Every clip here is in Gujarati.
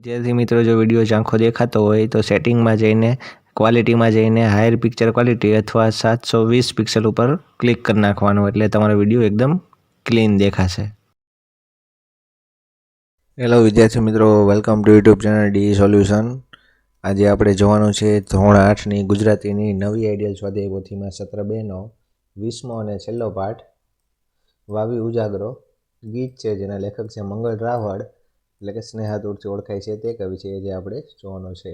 विद्यार्थी मित्रों जो विडियो झांखो देखातो होय तो सेटिंग में जईने क्वॉलिटी में जईने हायर पिक्चर क्वॉलिटी अथवा 720 पिक्सल पर क्लिक कर नाखवानुं एटले तमारो विडियो एकदम क्लीन देखाशे। हेलो विद्यार्थी मित्रों, welcome to YouTube channel D solution. आज आपणे जोवानुं छे धोरण 8 नी गुजरातीनी नवी आइडियल स्वाध्याय पोथीमां सत्र 2 नो 20मो अने छेल्लो पाठ वावी उजागरो गीत छे जेना लेखक छे मंगल रावळ એટલે કે સ્નેહાતુરથી ઓળખાય છે તે કવિ છે જે આપણે જોવાનો છે।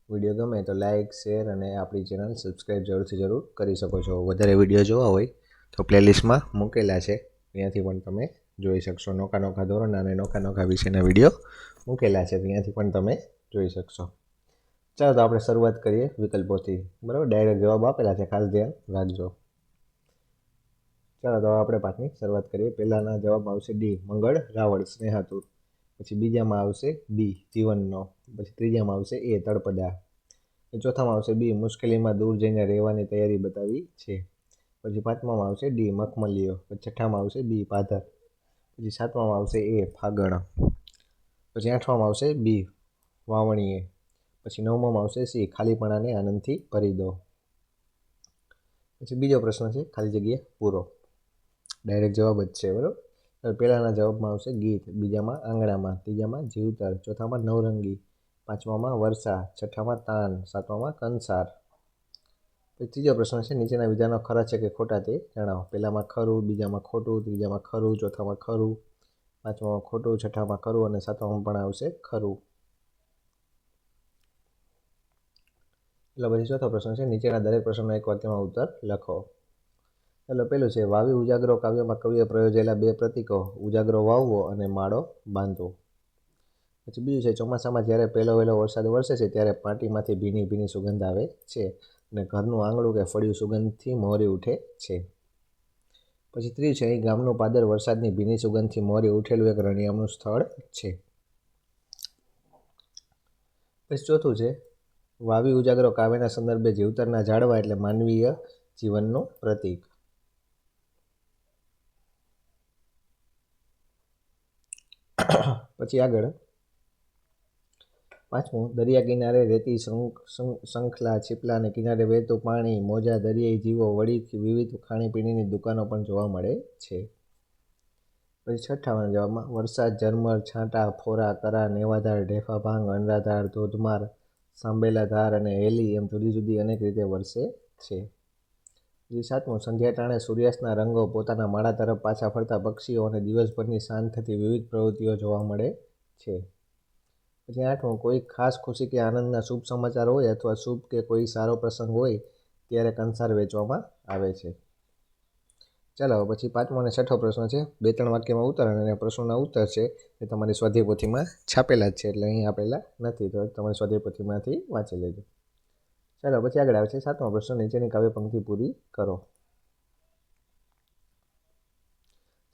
વિડીયો ગમે તો લાઇક શેર અને આપણી ચેનલ સબસ્ક્રાઈબ જરૂર કરી શકો છો। વધારે વિડીયો જોવા હોય તો પ્લેલિસ્ટમાં મૂકેલા છે, ત્યાંથી પણ તમે જોઈ શકશો। નોખા ધોરણના અને નોખા વિષયના વિડીયો મૂકેલા છે, ત્યાંથી પણ તમે જોઈ શકશો। ચાલો તો આપણે શરૂઆત કરીએ વિકલ્પોથી, બરાબર। ડાયરેક્ટ જવાબ આપેલા છે, ખાસ ધ્યાન રાખજો। ચાલો તો આપણે પાઠની શરૂઆત કરીએ। પહેલાના જવાબમાં આવશે ડી મંગળ રાવળ સ્નેહાતુર, પછી બીજામાં આવશે બી જીવનનો, પછી ત્રીજામાં આવશે એ તળપદા, ચોથામાં આવશે બી મુશ્કેલીમાં દૂર જઈને રહેવાની તૈયારી બતાવી છે, પછી પાંચમામાં આવશે ડી મખમલીઓ, પછી છઠ્ઠામાં આવશે બી પાધર, પછી સાતમામાં આવશે એ ફાગણ, પછી આઠમામાં આવશે બી વાવણીએ, પછી નવમામાં આવશે સી ખાલીપણાને આનંદથી ભરી દો। પછી બીજો પ્રશ્ન છે ખાલી જગ્યા પૂરો, ડાયરેક્ટ જવાબ જ છે, બરાબર। પહેલાના જવાબમાં આવશે ગીત, બીજામાં આંગણામાં, ત્રીજામાં જીવતર, ચોથામાં નવરંગી, પાંચમામાં વર્ષા, છઠ્ઠામાં તાન, સાતમામાં કંસાર। પછી ત્રીજો પ્રશ્ન છે નીચેના વિધાનો ખરા છે કે ખોટા તે જણાવો। પહેલામાં ખરું, બીજામાં ખોટું, ત્રીજામાં ખરું, ચોથામાં ખરું, પાંચમામાં ખોટું, છઠ્ઠામાં ખરું અને સાતમામાં પણ આવશે ખરું। એટલે પછી ચોથો પ્રશ્ન છે નીચેના દરેક પ્રશ્નનો એક વાક્યમાં ઉત્તર લખો। એટલે પેલું છે વાવી ઉજાગરો કાવ્યમાં કવિએ પ્રયોજેલા બે પ્રતીકો ઉજાગરો વાવવો અને માળો બાંધવો। પછી બીજું છે ચોમાસામાં જ્યારે પહેલો વહેલો વરસાદ વરસે છે ત્યારે માટીમાંથી ભીની ભીની સુગંધ આવે છે અને ઘરનું આંગણું કે ફળિયું સુગંધથી મોરી ઉઠે છે। પછી ત્રીજું છે અહીં ગામનું પાદર વરસાદની ભીની સુગંધથી મોરી ઉઠેલું એક રણિયામણું સ્થળ છે। પછી ચોથું છે વાવી ઉજાગરો કાવ્યના સંદર્ભે જીવતરના ઝાડવા એટલે માનવીય જીવનનું પ્રતીક। પછી આગળ પાંચમું દરિયા કિનારે રેતી શંખલા છીપલા અને કિનારે વહેતું પાણી, મોજા, દરિયાઈ જીવો, વળી વિવિધ ખાણીપીણીની દુકાનો પણ જોવા મળે છે। પછી છઠ્ઠાના જવાબમાં વરસાદ, ઝરમર, છાંટા, ફોરા, કરા, નેવાધાર, ઢેફા ભાંગ, અનરાધાર, ધોધમાર, સાંભેલા ધાર અને હેલી એમ જુદી જુદી અનેક રીતે વરસે છે। પછી સાતમું સંધ્યા ટાણે સૂર્યાસ્તના રંગો, પોતાના માળા તરફ પાછા ફરતા પક્ષીઓ અને દિવસભરની શાંત થતી વિવિધ પ્રવૃત્તિઓ જોવા મળે છે। પછી આઠમું કોઈ ખાસ ખુશી કે આનંદના શુભ સમાચાર હોય અથવા શુભ કે કોઈ સારો પ્રસંગ હોય ત્યારે કંસાર વેચવામાં આવે છે। ચાલો પછી પાંચમો અને છઠ્ઠો પ્રશ્ન છે બે ત્રણ વાક્યમાં ઉત્તર અને પ્રશ્નોના ઉત્તર છે એ તમારી સ્વાધ્યાય પોથીમાં છાપેલા જ છે, એટલે અહીં આપેલા નથી, તો તમારી સ્વાધ્યાય પોથીમાંથી વાંચી લેજો। ચાલો પછી આગળ આવે છે સાતમો પ્રશ્ન નીચેની કાવ્ય પંક્તિ પૂરી કરો।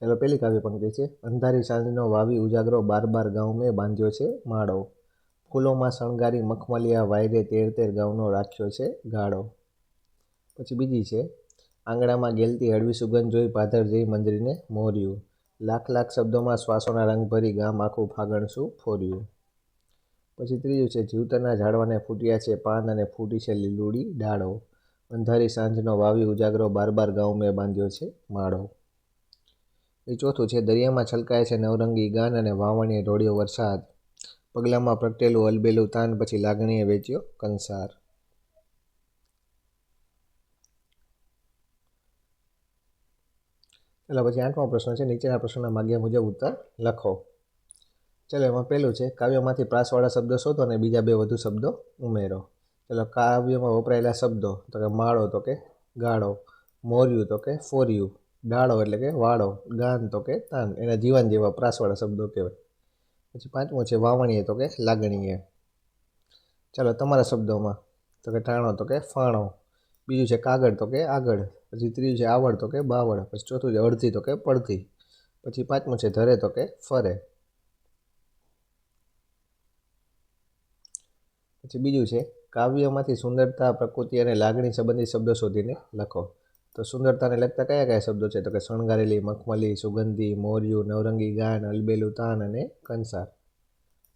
ચાલો પહેલી કાવ્ય પંક્તિ છે અંધારી સાંજનો વાવી ઉજાગરો બાર બાર ગાઉં મેં બાંધ્યો છે માળો, ફૂલોમાં શણગારી મખમલિયા વાયરે તેર તેર ગાઉનો રાખ્યો છે ગાળો। પછી બીજી છે આંગણામાં ગેલતી હળવી સુગંધ જોઈ પાધર જઈ મંજરીને મોર્યું, લાખ લાખ શબ્દોમાં શ્વાસોના રંગ ભરી ગામ આખું ફાગણ શું ફોર્યું। પછી ત્રીજું છે જીવતરના ઝાડવાને ફૂટ્યા છે પાન અને ફૂટી છે લીલુડી ડાળો, અંધારી સાંજનો વાવી ઉજાગરો બાર બાર ગાઉં મેં બાંધ્યો છે માળો। એ ચોથું છે દરિયામાં છલકાય છે નવરંગી ગાન અને વાવણીએ ઢોળ્યો વરસાદ, પગલામાં પ્રગટેલું અલબેલું તાન પછી લાગણીએ વેચ્યો કંસાર। એટલે પછી આઠમો પ્રશ્ન છે નીચેના પ્રશ્નના માગ્યા મુજબ ઉત્તર લખો। ચાલો એમાં પહેલું છે કાવ્યમાંથી પ્રાસવાળા શબ્દો શોધો અને બીજા બે વધુ શબ્દો ઉમેરો। ચાલો કાવ્યમાં વપરાયેલા શબ્દો તો કે માળો તો કે ગાળો, મોર્યું તો કે ફોર્યું, ડાળો એટલે કે વાળો, ગાન તો કે તાન, એના જીવન જેવા પ્રાસવાળા શબ્દો કહેવાય। પછી પાંચમું છે વાવણીએ તો કે લાગણીએ। ચાલો તમારા શબ્દોમાં તો કે ટાણો તો કે ફાણો, બીજું છે કાગળ તો કે આગળ, પછી ત્રીજું છે આવડ તો કે બાવળ, પછી ચોથું છે અડધી તો કે પડધી, પછી પાંચમું છે ધરે તો કે ફરે। પછી બીજું છે કાવ્યમાંથી સુંદરતા, પ્રકૃતિ અને લાગણી સંબંધિત શબ્દો શોધીને લખો। તો સુંદરતાને લગતા કયા કયા શબ્દો છે તો કે શણગારેલી, મખમલી, સુગંધી, મોર્યું, નવરંગી ગાન, અલબેલું તાન અને કંસાર।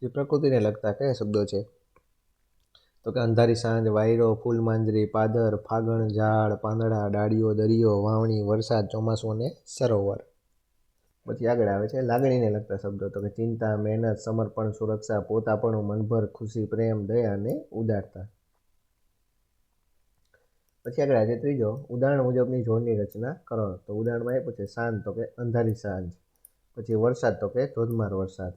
જે પ્રકૃતિને લગતા કયા શબ્દો છે? તો કે અંધારી સાંજ, વાયરો, ફૂલ માંજરી, પાદર, ફાગણ, ઝાડ, પાંદડા, ડાળીઓ, દરિયો, વાવણી, વરસાદ, ચોમાસું અને સરોવર. પછી આગળ આવે છે લાગણીને લગતા શબ્દો. તો કે ચિંતા, મહેનત, સમર્પણ, સુરક્ષા, પોતાપણું, મનભર, ખુશી, પ્રેમ, દયા અને ઉદારતા. પછી આગળ આવે છે ત્રીજો, ઉદાહરણ મુજબની જોડની રચના કરો. તો ઉદાહરણમાં આપ્યું છે સાંજ, તો કે અંધારી સાંજ. પછી વરસાદ, તો કે ધોધમાર વરસાદ.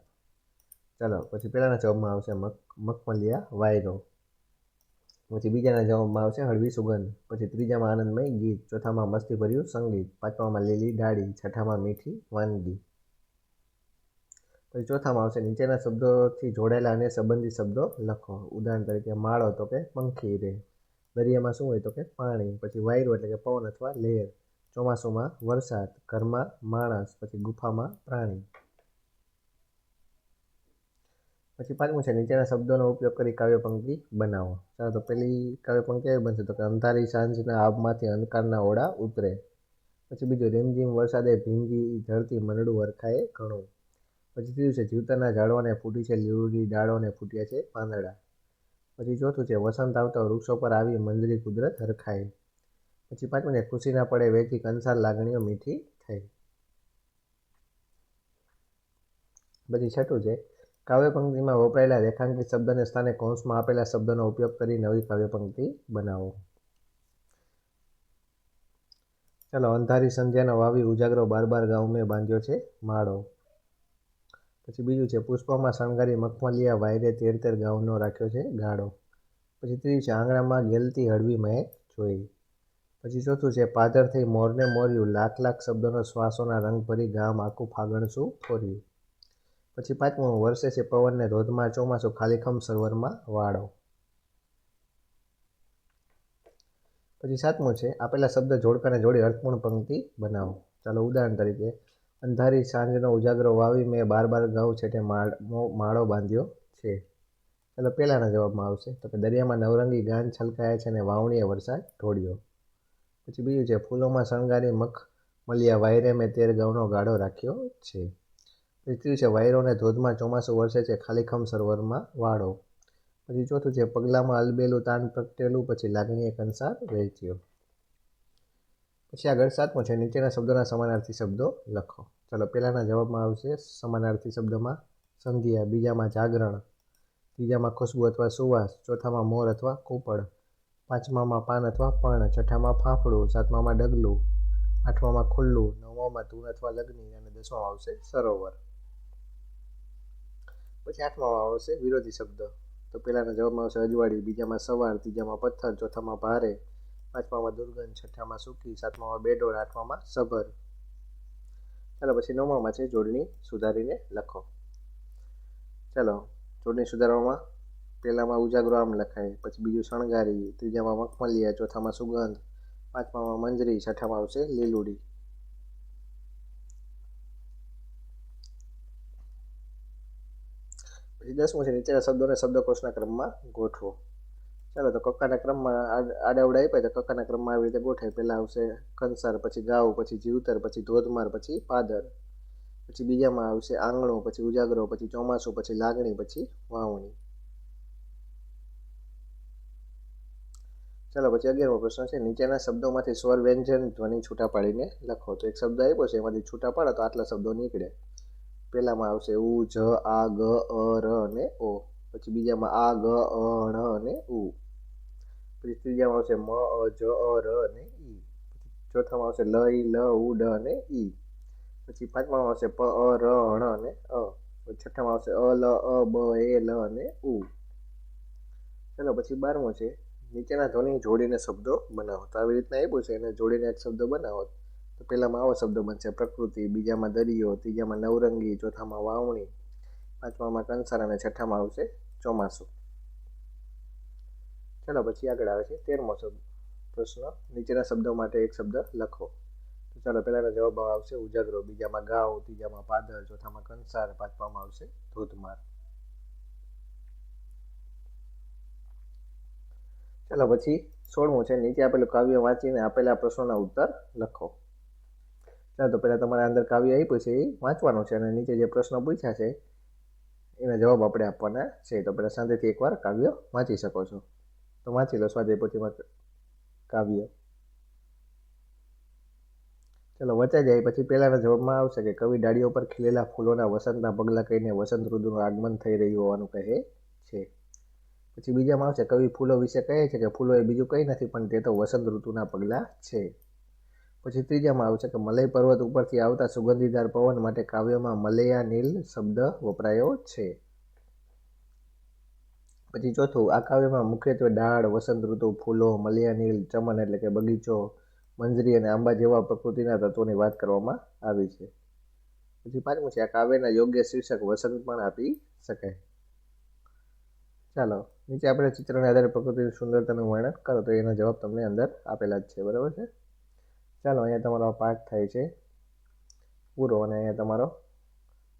ચાલો પછી પહેલાના જવાબમાં આવશે મખમલિયા વાયરો. પછી બીજાના જવાબમાં આવશે હળવી સુગંધ. પછી ત્રીજામાં આનંદમય ગીત. ચોથામાં મસ્તીભર્યું સંગીત. પાંચમામાં લીલી ડાળી. છઠ્ઠામાં મીઠી વાનગી. પછી ચોથામાં આવશે નીચેના શબ્દોથી જોડાયેલા અને સંબંધિત શબ્દો લખો. ઉદાહરણ તરીકે માળો, તો કે પંખી રે. દરિયામાં શું હોય? તો કે પાણી. પછી વાયરો એટલે કે પવન અથવા લહેર. ચોમાસુમાં વરસાદ. ઘરમાં માણસ. પછી ગુફામાં પ્રાણી. પછી પાંચમું છે નીચેના શબ્દોનો ઉપયોગ કરી કાવ્ય પંક્તિ બનાવો. ચાલો તો પહેલી કાવ્ય પંક્તિ કેવી બનશે? તો કે અંધારી સાંજના આભમાંથી અંધકારના ઓળા ઉતરે. પછી બીજું, રીમઝીમ વરસાદે ભીંગી ધરતી મંડળું હરખાએ ઘણું. પછી ત્રીજું છે જીવતાના ઝાડવાને ફૂટી છે લીલુડી ડાળોને ફૂટ્યા છે પાંદડા. પછી ચોથું છે વસંત આવતા વૃક્ષો પર આવી મંજરી કુદરત હરખાઈ. પછી પાંચમું છે ખુશીના પડે વહેતી કંસાર લાગણીઓ મીઠી થઈ. પછી છઠ્ઠું છે કાવ્ય પંક્તિમાં વપરાયેલા રેખાંકિત શબ્દને સ્થાને કૌંસમાં આપેલા શબ્દોનો ઉપયોગ કરી નવી કાવ્ય પંક્તિ બનાવો. ચાલો, અંધારી સંધ્યાનો વાવી ઉજાગરો બાર બાર ગાઉં મેં બાંધ્યો છે માળો. પછી બીજું છે પુષ્પમાં શણગારી મખમલિયા વાયરે તેર તેર ગાઉનો રાખ્યો છે ગાળો. પછી ત્રીજું છે આંગણામાં ગેલતી હળવી મેં જોઈ. પછી ચોથું છે પાદર થઈ મોરને મોર્યું લાખ લાખ શબ્દોનો શ્વાસોના રંગ ભરી ગામ આખું ફાગણસું ફોર્યું. પછી પાંચમું વર્ષે છે પવનને ધોધમાર ચોમાસું ખાલીખમ સરોવરમાં વાળો. પછી સાતમું છે આપેલા શબ્દ જોડકાને જોડી અર્થપૂર્ણ પંક્તિ બનાવો. ચાલો ઉદાહરણ તરીકે અંધારી સાંજનો ઉજાગરો વાવી મેં બાર બાર ગાઉં છેટે માળો બાંધ્યો છે. ચાલો પહેલાના જવાબમાં આવશે તો કે દરિયામાં નવરંગી ગાન છલકાયા છે અને વાવણીએ વરસાદ ઢોળ્યો. પછી બીજું છે ફૂલોમાં શણગારી મખમલિયા વાયરે મેં તેર ગાઉનો ગાળો રાખ્યો છે. પછી ત્રીજું છે વાયરોને ધોધમાં ચોમાસું વરસે છે ખાલીખમ સરોવરમાં વાળો. પછી ચોથું છે પગલામાં અલબેલું તાન પ્રગટેલું પછી લાગણીએ કંસાર વહેંચ્યો. પછી આગળ સાતમો છે નીચેના શબ્દોના સમાનાર્થી શબ્દો લખો. ચાલો પહેલાના જવાબમાં આવશે સમાનાર્થી શબ્દમાં સંધ્યા. બીજામાં જાગરણ. ત્રીજામાં ખુશ્બુ અથવા સુવાસ. ચોથામાં મોર અથવા કૂપળ. પાંચમામાં પાન અથવા પર્ણ. છઠ્ઠામાં ફાફડું. સાતમામાં ડગલું. આઠમામાં ખુલ્લું. નવમામાં ધૂન અથવા લગ્ની અને દસમામાં આવશે સરોવર. પછી આઠમામાં આવશે વિરોધી શબ્દ. તો પહેલાના જવાબમાં આવશે અજવાળી. બીજામાં સવાર. ત્રીજામાં પથ્થર. ચોથામાં ભારે. પાંચમામાં દુર્ગંધ. છઠ્ઠામાં સૂકી. સાતમામાં બેડોળ. આઠમામાં સભર. ચાલો પછી નવમામાં છે જોડણી સુધારીને લખો. ચાલો જોડણી સુધારવામાં પહેલામાં ઉજાગરો આમ લખાય. પછી બીજું શણગારી. ત્રીજામાં મખમલિયા. ચોથામાં સુગંધ. પાંચમામાં મંજરી. છઠ્ઠામાં આવશે લીલુડી. પછી દસમું છે નીચેના શબ્દોને શબ્દકોશના ક્રમમાં ગોઠવો. ચાલો તો કક્કાના ક્રમમાં આડાવડા આપ્યા તો કક્કાના ક્રમમાં આવી રીતે ગોઠવાય. પહેલાં આવશે કંસાર, પછી ગાઉ, પછી જીવતર, પછી ધોધમાર, પછી પાદર. પછી બીજામાં આવશે આંગણું, પછી ઉજાગરો, પછી ચોમાસું, પછી લાગણી, પછી વાવણી. ચાલો પછી 11મો પ્રશ્ન છે નીચેના શબ્દોમાંથી સ્વર વ્યંજન ધ્વનિ છૂટા પાડીને લખો. તો એક શબ્દ આપ્યો છે એમાંથી છૂટા પાડો તો આટલા શબ્દો નીકળે. પહેલામાં આવશે ઉ, જ, આ, ગ, અ, ર અને ઓ. પછી બીજામાં આ, ગ, અ, ણ અને ઉ. પછી ત્રીજામાં આવશે મ, અ, જ, અ, ર અને ઈ. ચોથામાં આવશે લ, ઈ, લ, ઉ, ડ અને ઈ. પછી પાંચમામાં આવશે પ, અ, ર, ણ અને અ. પછી છઠ્ઠામાં આવશે અ, લ, અ, બ, એ, લ અને ઉ. ચાલો પછી 12મો છે નીચેના ધ્વનિ જોડીને શબ્દો બનાવો. તો આવી રીતના આપ્યું છે એને જોડીને એક શબ્દ બનાવો. તો પહેલામાં આવો શબ્દ બનશે પ્રકૃતિ. બીજામાં દરિયો. ત્રીજામાં નવરંગી. ચોથામાં વાવણી. પાંચમામાં કંસાર અને છઠ્ઠામાં આવશે ચોમાસું. ચાલો પછી આગળ આવે છે 13મો પ્રશ્ન નીચેના શબ્દો માટે એક શબ્દ લખો. તો ચાલો પહેલાના જવાબમાં આવશે ઉજાગરો. બીજામાં ગાઉ. ત્રીજામાં પાદર. ચોથામાં કંસાર. પાંચમામાં આવશે ધોધમાર. ચાલો પછી 16મું છે નીચે આપેલું કાવ્ય વાંચીને આપેલા પ્રશ્નોના ઉત્તર લખો. ચાલો તો પહેલાં તમારા અંદર કાવ્ય આપ્યું છે એ વાંચવાનું છે અને નીચે જે પ્રશ્નો પૂછ્યા છે એના જવાબ આપણે આપવાના છે. તો પહેલાં શાંતિથી એકવાર કાવ્ય વાંચી શકો છો. તો વાંચી લો સ્વાધ્યાય પોથીમાં કાવ્ય. ચલો વચાઈ જાય પછી પહેલાના જવાબમાં આવશે કે કવિ ડાળીઓ પર ખીલેલા ફૂલોના વસંતના પગલાં કહીને વસંત ઋતુનું આગમન થઈ રહ્યું હોવાનું કહે છે. પછી બીજામાં આવશે કવિ ફૂલો વિશે કહે છે કે ફૂલો એ બીજું કંઈ નથી પણ તે તો વસંત ઋતુના પગલાં છે. પછી ત્રીજામાં આવશે કે મલય પર્વત ઉપરથી આવતા સુગંધીદાર પવન માટે કાવ્યમાં મલયા નીલ શબ્દ વપરાયો છે. પછી ચોથું, આ કાવ્યમાં મુખ્યત્વે ડાળ, વસંત ઋતુ, ફૂલો, મલયા નીલ, ચમન એટલે કે બગીચો, મંજરી અને આંબા જેવા પ્રકૃતિના તત્વોની વાત કરવામાં આવી છે. પછી પાંચમું છે, આ કાવ્યના યોગ્ય શીર્ષક વસંત પણ આપી શકાય. ચાલો નીચે આપણે ચિત્રના આધારે પ્રકૃતિની સુંદરતાનું વર્ણન કરો. તો એના જવાબ તમને અંદર આપેલા જ છે, બરાબર છે. ચાલો અહીંયા તમારો પાઠ થાય છે પૂરો અને અહીંયા તમારો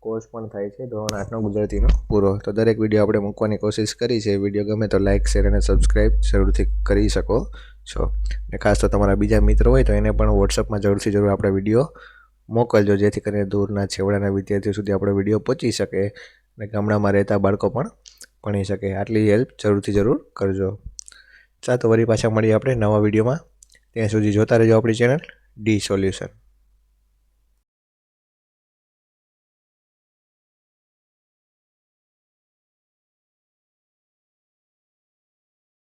કોર્સ પણ થાય છે ધોરણ 8નો ગુજરાતીનો પૂરો. તો દરેક વિડીયો આપણે મૂકવાની કોશિશ કરી છે. વિડીયો ગમે તો લાઇક, શેર અને સબસ્ક્રાઈબ જરૂરથી કરી શકો છો. અને ખાસ તો તમારા બીજા મિત્રો હોય તો એને પણ વોટ્સઅપમાં જરૂર આપણે વિડીયો મોકલજો, જેથી કરીને દૂરના છેવાડાના વિદ્યાર્થીઓ સુધી આપણો વિડીયો પહોંચી શકે અને ગામડામાં રહેતા બાળકો પણ ભણી શકે. આટલી હેલ્પ જરૂર કરજો. ચાલો તો વળી પાછા મળીએ આપણે નવા વિડીયોમાં. ત્યાં સુધી જોતા રહેજો આપણી ચેનલ ડી સોલ્યુશન.